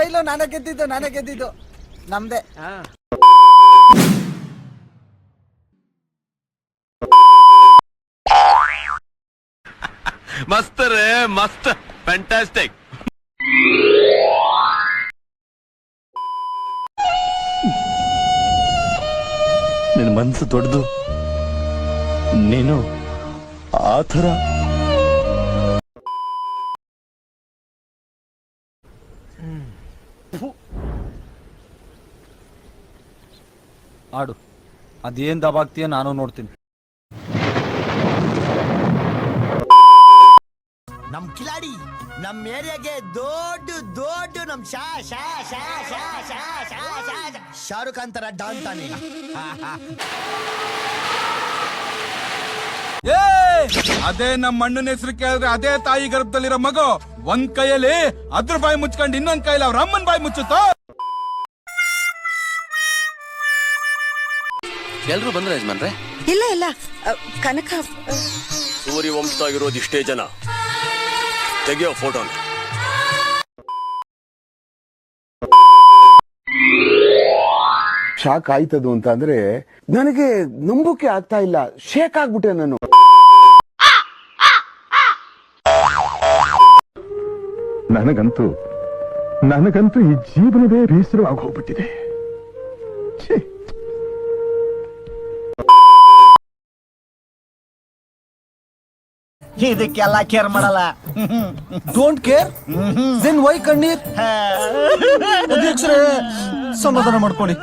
ಇಲ್ಲ ನಾನೇ ಗೆದ್ದಿದ್ದು ನಮ್ದೆ. ಮಸ್ತ್ ರೇ ಮಸ್ತ್, ಫ್ಯಾಂಟಾಸ್ಟಿಕ್. ನಿನ್ನ ಮನಸ್ಸು ದೊಡ್ಡದು, ನೀನು ಆ ಥರ. ಆಡು, ಅದೇನ್ ದಬಾಗ್ತೀಯ ನಾನು ನೋಡ್ತೀನಿ. ನಮ್ ಕಿಲಾಡಿ ನಮ್ ಏರಿಯಾಗೆ ದೊಡ್ಡ ದೊಡ್ಡ ನಮ್ ಶಾರುಖ್ ಖಾನ್ ತರ ಡಾನ್ ತಾನೆ. ಅದೇ ನಮ್ಮ ಅಣ್ಣನ ಹೆಸರು ಕೇಳಿದ್ರೆ ಅದೇ ತಾಯಿ ಗರ್ಭದಲ್ಲಿರೋ ಮಗು ಒಂದ್ ಕೈಯಲ್ಲಿ ಅದ್ರ ಬಾಯಿ ಮುಚ್ಕೊಂಡು ಇನ್ನೊಂದ್ ಕೈಯಲ್ಲಿ ಅವ್ರ ಅಮ್ಮನ್ ಬಾಯಿ ಮುಚ್ಚುತ್ತೋ. ಎಲ್ರು ಬಂದ್ರೆ ಯಜಮಾನ್ರೆ? ಇಲ್ಲ ಕನಕ ಸೂರ್ಯ ವಂಶದಾಗಿರೋದು ಇಷ್ಟೇ ಜನ. ತೆಗಿಯೋ ಫೋಟೋನ. ಶಾಕ್ ಆಯ್ತದು ಅಂತ ಅಂದ್ರೆ ನನಗೆ ನಂಬೋಕೆ ಆಗ್ತಾ ಇಲ್ಲ. ಶೇಕ್ ಆಗ್ಬಿಟ್ಟೆ ನಾನು. ನನಗಂತೂ ಈ ಜೀವನವೇ ಬೇಸರವಾಗಿ ಹೋಗ್ಬಿಟ್ಟಿದೆ. ಇದಕ್ಕೆಲ್ಲ ಕೇರ್ ಮಾಡಲ್ಲ. ಡೋಂಟ್ ಕೇರ್ ದೆನ್ ವೈ ಕಣ್ಣೀರ್? ಅಧ್ಯಕ್ಷರೇ, ಸಮಾಧಾನ ಮಾಡ್ಕೊಳ್ಳಿ.